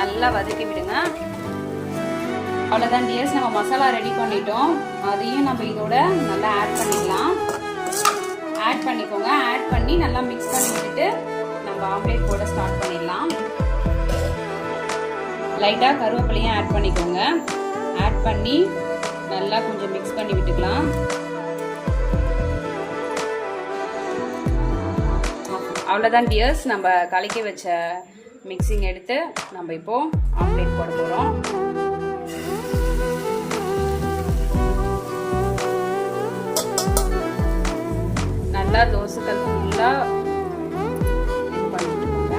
நல்லா வதக்கி விடுங்க. அவ்வளோதான் டியர்ஸ், நம்ம மசாலா ரெடி பண்ணிட்டோம். அதையும் நம்ம இதோட நல்லா ஆட் பண்ணிக்கலாம். ஆட் பண்ணிக்கோங்க. ஆட் பண்ணி நல்லா மிக்ஸ் பண்ணி விட்டுட்டு நம்ம ஆம்லேட் போட ஸ்டார்ட் பண்ணிடலாம். லைட்டாக கருவேப்பிலையும் ஆட் பண்ணிக்கோங்க. ஆட் பண்ணி நல்லா கொஞ்சம் மிக்ஸ் பண்ணி விட்டுக்கலாம். அவ்வளோதான் டியர்ஸ், நம்ம கலக்கி வச்ச மிக்சிங் எடுத்து நம்ம இப்போ ஆம்லேட் போட போகிறோம். நல்லா தோசைக்கல் ஃபுல்லாக பண்ணிட்டுக்கோங்க.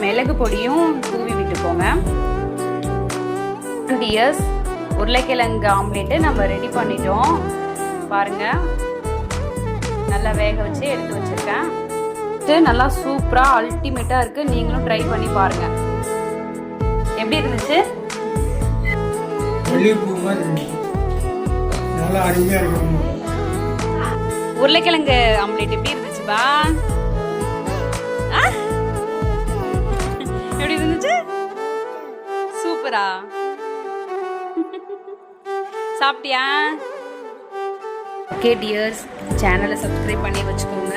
மிளகு பொடியும் தூவி விட்டுக்கோங்க. டியர்ஸ், உருளைக்கிழங்கு ஆம்லேட்டு நம்ம ரெடி பண்ணிட்டோம். பாருங்க, நல்லா வேக வச்சு எடுத்து வச்சிருக்கேன். நல்லா சூப்பரா அல்டிமேட்டா இருக்கு. நீங்களும் ட்ரை பண்ணி பாருங்க. எப்படி இருந்துச்சு? உருளைக்கிழங்கு ஆம்லேட் எப்படி இருந்துச்சுப்பா? எப்படி இருந்துச்சு? சூப்பரா சாப்பிட்டியா? ஓகே டியர்ஸ், சேனலை சப்ஸ்கிரைப் பண்ணி வச்சுக்கோங்க.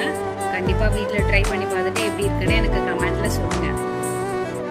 கண்டிப்பாக வீட்டில் ட்ரை பண்ணி பார்த்துட்டு எப்படி இருக்குன்னு எனக்கு கமெண்ட்டில் சொல்லுங்கள்.